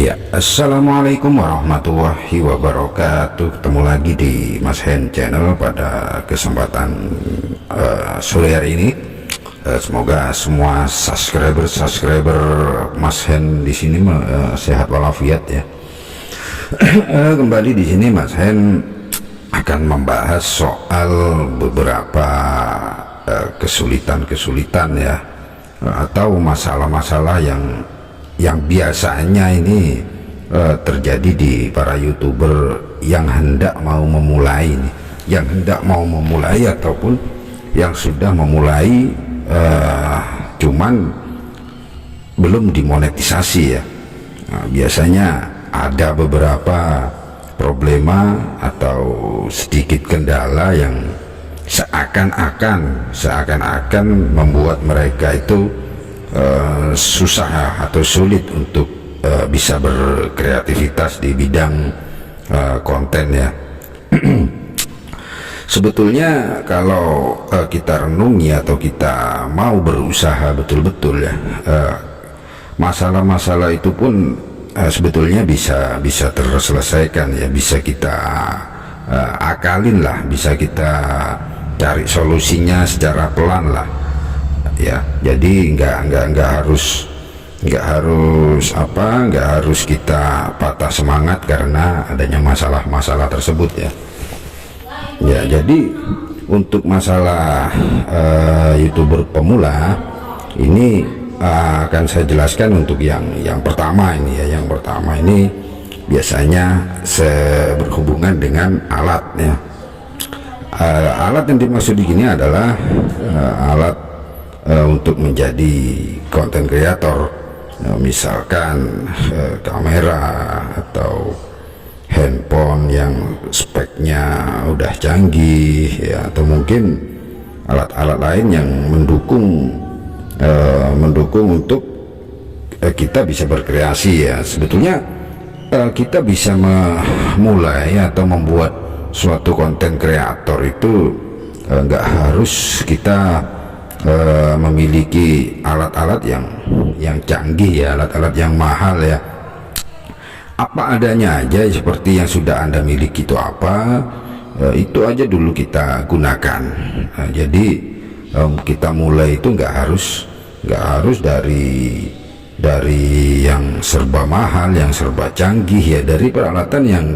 Ya, assalamualaikum warahmatullahi wabarakatuh. Ketemu lagi di Mas Hen Channel pada kesempatan sore hari ini. Semoga semua subscriber Mas Hen di sini sehat walafiat ya. Kembali di sini Mas Hen akan membahas soal beberapa kesulitan ya, atau masalah-masalah yang biasanya ini terjadi di para YouTuber yang hendak mau memulai ataupun yang sudah memulai cuman belum dimonetisasi ya. Biasanya ada beberapa problema atau sedikit kendala yang seakan-akan membuat mereka itu susah atau sulit untuk bisa berkreativitas di bidang konten ya. Sebetulnya kalau kita renungi atau kita mau berusaha betul-betul ya, masalah-masalah itu pun sebetulnya bisa terselesaikan ya, bisa kita akalin lah, bisa kita cari solusinya secara pelan lah ya. Jadi nggak harus kita patah semangat karena adanya masalah-masalah tersebut ya. Jadi untuk masalah YouTuber pemula ini akan saya jelaskan untuk yang pertama ini ya. Yang pertama ini biasanya berhubungan dengan alat ya. Alat yang dimaksud di sini adalah alat untuk menjadi konten kreator, misalkan kamera atau handphone yang speknya udah canggih ya, atau mungkin alat-alat lain yang mendukung untuk kita bisa berkreasi ya. Sebetulnya kita bisa memulai atau membuat suatu konten kreator itu nggak harus kita memiliki alat-alat yang canggih ya, alat-alat yang mahal ya. Apa adanya aja seperti yang sudah Anda miliki itu itu aja dulu kita gunakan. Jadi kita mulai itu nggak harus dari yang serba mahal, yang serba canggih ya. Dari peralatan yang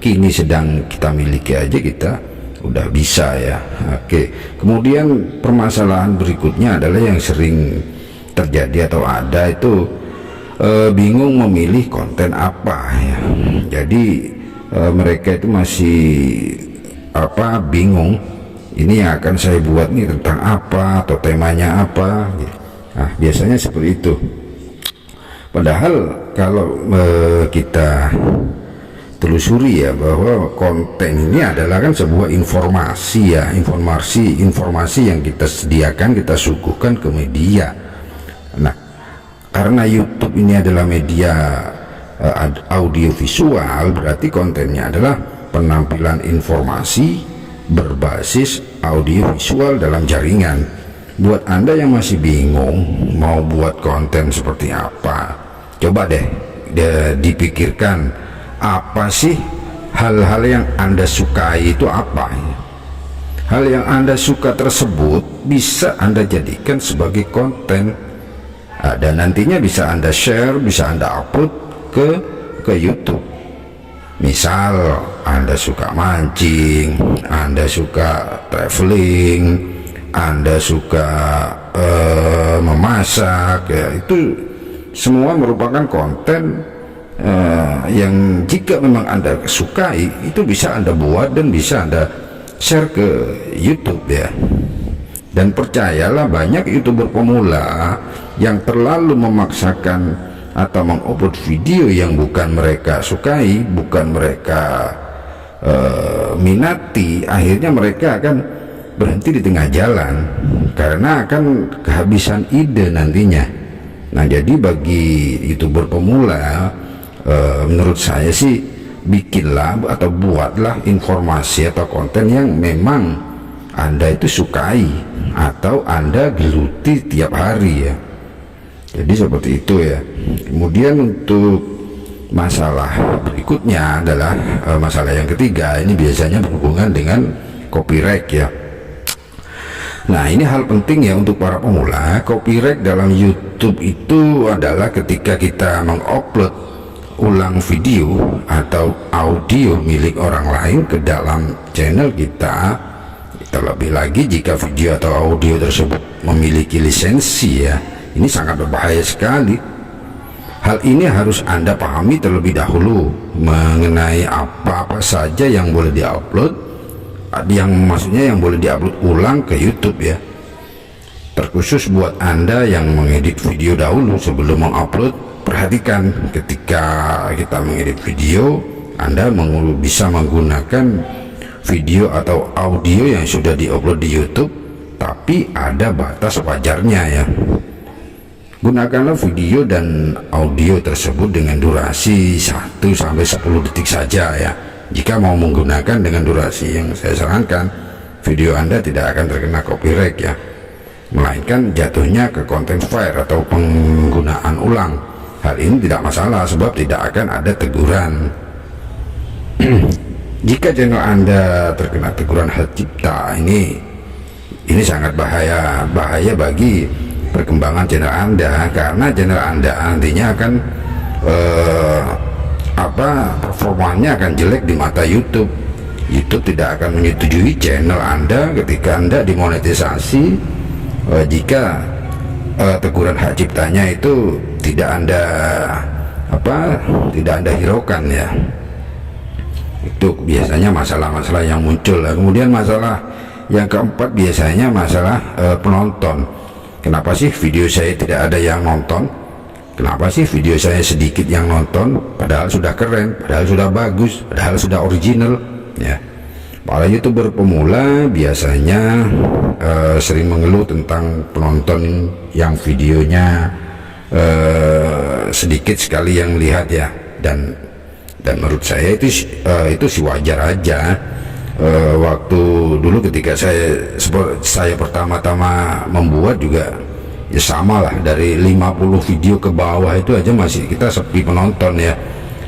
kini sedang kita miliki aja kita udah bisa ya. Oke, kemudian permasalahan berikutnya adalah yang sering terjadi atau ada itu bingung memilih konten apa ya. Jadi mereka itu masih bingung, ini yang akan saya buat nih tentang apa atau temanya apa. Nah, biasanya seperti itu. Padahal kalau kita telusuri ya, bahwa konten ini adalah kan sebuah informasi ya, informasi yang kita sediakan, kita suguhkan ke media. Nah, karena YouTube ini adalah media audio visual, berarti kontennya adalah penampilan informasi berbasis audio visual dalam jaringan. Buat Anda yang masih bingung mau buat konten seperti apa, coba deh dipikirkan, apa sih hal-hal yang Anda sukai itu apa? Hal yang Anda suka tersebut bisa Anda jadikan sebagai konten, dan nantinya bisa Anda share, bisa Anda upload ke YouTube. Misal Anda suka mancing, Anda suka traveling, Anda suka memasak ya, itu semua merupakan konten yang jika memang Anda sukai, itu bisa Anda buat dan bisa Anda share ke YouTube ya. Dan percayalah, banyak YouTuber pemula yang terlalu memaksakan atau mengupload video yang bukan mereka sukai, bukan mereka minati. Akhirnya mereka akan berhenti di tengah jalan karena akan kehabisan ide nantinya. Nah, jadi bagi YouTuber pemula, menurut saya sih, bikinlah atau buatlah informasi atau konten yang memang Anda itu sukai atau Anda geluti tiap hari ya. Jadi seperti itu ya. Kemudian untuk masalah berikutnya adalah masalah yang ketiga, ini biasanya berhubungan dengan copyright ya. Nah, ini hal penting ya untuk para pemula. Copyright dalam YouTube itu adalah ketika kita mengupload ulang video atau audio milik orang lain ke dalam channel kita. Terlebih lagi jika video atau audio tersebut memiliki lisensi ya, ini sangat berbahaya sekali. Hal ini harus Anda pahami terlebih dahulu mengenai apa-apa saja yang boleh diupload, yang maksudnya yang boleh diupload ulang ke YouTube ya. Terkhusus buat Anda yang mengedit video dahulu sebelum mengupload, perhatikan ketika kita mengedit video, Anda bisa menggunakan video atau audio yang sudah diupload di YouTube, tapi ada batas wajarnya ya. Gunakanlah video dan audio tersebut dengan durasi 1-10 detik saja ya. Jika mau menggunakan dengan durasi yang saya sarankan, video Anda tidak akan terkena copyright ya, melainkan jatuhnya ke content fire atau penggunaan ulang. Hal ini tidak masalah sebab tidak akan ada teguran. Jika channel Anda terkena teguran hak cipta, ini sangat bahaya bagi perkembangan channel Anda, karena channel Anda nantinya akan performanya akan jelek di mata YouTube. YouTube tidak akan menyetujui channel Anda ketika Anda dimonetisasi jika teguran hak ciptanya itu tidak Anda hiraukan ya. Itu biasanya masalah-masalah yang muncul. Kemudian masalah yang keempat biasanya masalah penonton. Kenapa sih video saya tidak ada yang nonton? Kenapa sih video saya sedikit yang nonton? Padahal sudah keren, padahal sudah bagus, padahal sudah original ya. Para YouTuber pemula biasanya sering mengeluh tentang penonton yang videonya sedikit sekali yang lihat ya, dan menurut saya itu sih wajar aja. Waktu dulu ketika saya pertama-tama membuat juga ya sama lah, dari 50 video ke bawah itu aja masih kita sepi penonton ya.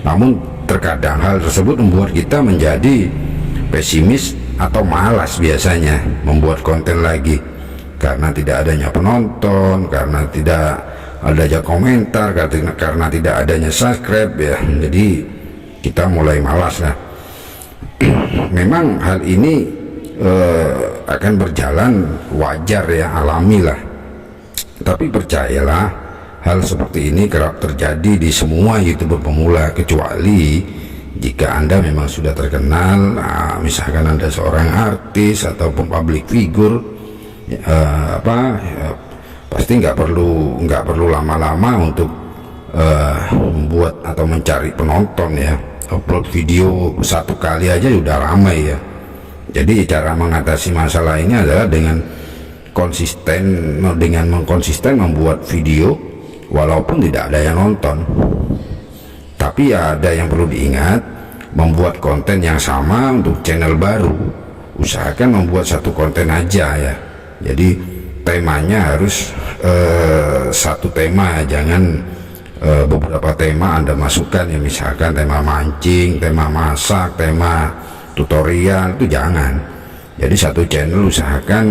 Namun terkadang hal tersebut membuat kita menjadi pesimis atau malas biasanya membuat konten lagi, karena tidak adanya penonton, karena tidak adanya komentar, karena tidak adanya subscribe ya. Jadi kita mulai malas lah. Memang hal ini akan berjalan wajar ya, alami lah. Tapi percayalah, hal seperti ini kerap terjadi di semua YouTuber pemula, kecuali jika Anda memang sudah terkenal. Misalkan Anda seorang artis ataupun public figure, pasti nggak perlu lama-lama untuk membuat atau mencari penonton ya. Upload video satu kali aja udah ramai ya. Jadi cara mengatasi masalah ini adalah dengan konsisten membuat video walaupun tidak ada yang nonton. Tapi ya ada yang perlu diingat, membuat konten yang sama untuk channel baru, usahakan membuat satu konten aja ya. Jadi temanya harus satu tema, jangan beberapa tema Anda masukkan ya. Misalkan tema mancing, tema masak, tema tutorial, itu jangan. Jadi satu channel usahakan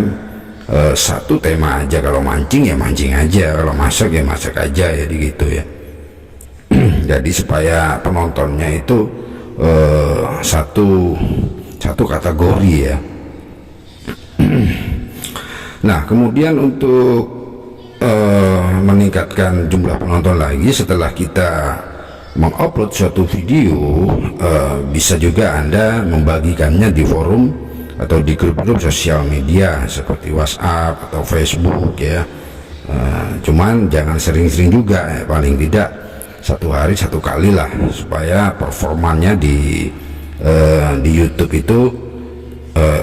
satu tema aja. Kalau mancing ya mancing aja, kalau masak ya masak aja, jadi gitu ya. Jadi supaya penontonnya itu satu kategori ya. Nah, kemudian untuk meningkatkan jumlah penonton lagi setelah kita mengupload suatu video, bisa juga Anda membagikannya di forum atau di grup-grup sosial media seperti WhatsApp atau Facebook ya. Cuman jangan sering-sering juga ya, paling tidak satu hari satu kali lah, supaya performanya di YouTube itu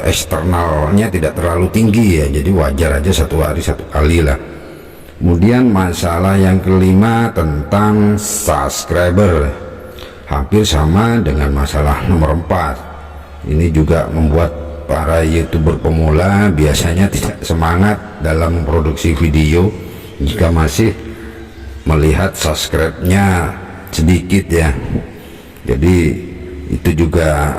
eksternalnya tidak terlalu tinggi ya. Jadi wajar aja satu hari satu kali lah. Kemudian masalah yang kelima tentang subscriber, hampir sama dengan masalah nomor 4. Ini juga membuat para YouTuber pemula biasanya tidak semangat dalam memproduksi video jika masih melihat subscribe-nya sedikit ya. Jadi itu juga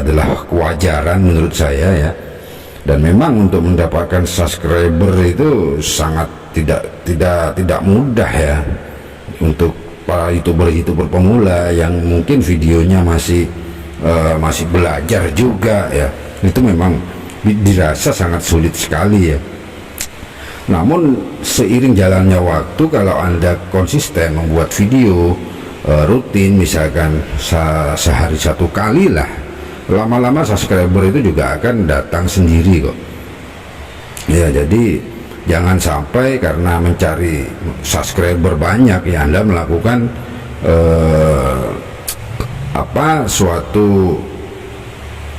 adalah kewajaran menurut saya ya. Dan memang untuk mendapatkan subscriber itu sangat tidak mudah ya, untuk para youtuber pemula yang mungkin videonya masih belajar juga ya. Itu memang dirasa sangat sulit sekali ya. Namun seiring jalannya waktu, kalau Anda konsisten membuat video rutin, misalkan sehari 1 kali lah, lama-lama subscriber itu juga akan datang sendiri kok ya. Jadi jangan sampai karena mencari subscriber banyak ya Anda melakukan suatu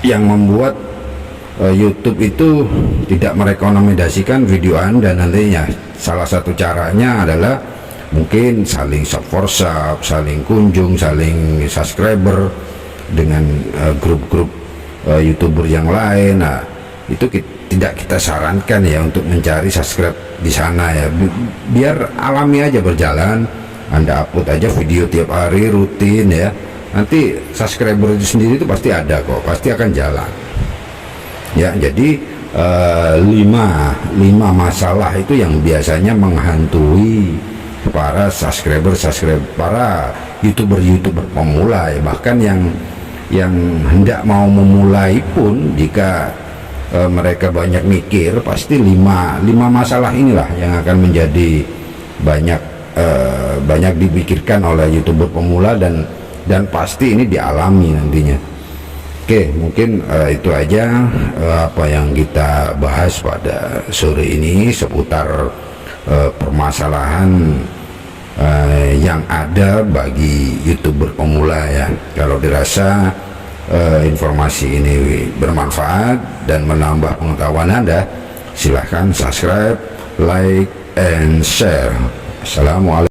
yang membuat YouTube itu tidak merekomendasikan video Anda nantinya. Salah satu caranya adalah mungkin saling sub for sub, saling kunjung, saling subscriber dengan grup-grup YouTuber yang lain. Nah, itu tidak kita sarankan ya untuk mencari subscribe di sana ya. Biar alami aja berjalan, Anda upload aja video tiap hari rutin ya. Nanti subscriber itu sendiri itu pasti ada kok, pasti akan jalan ya. Jadi 5 masalah itu yang biasanya menghantui para subscriber para youtuber pemula ya. Bahkan yang hendak mau memulai pun, jika mereka banyak mikir, pasti 5 masalah inilah yang akan menjadi banyak dipikirkan oleh youtuber pemula, dan pasti ini dialami nantinya. Oke, mungkin itu aja apa yang kita bahas pada sore ini seputar permasalahan yang ada bagi youtuber pemula ya. Kalau dirasa informasi ini bermanfaat dan menambah pengetahuan Anda, silahkan subscribe, like, and share. Assalamualaikum.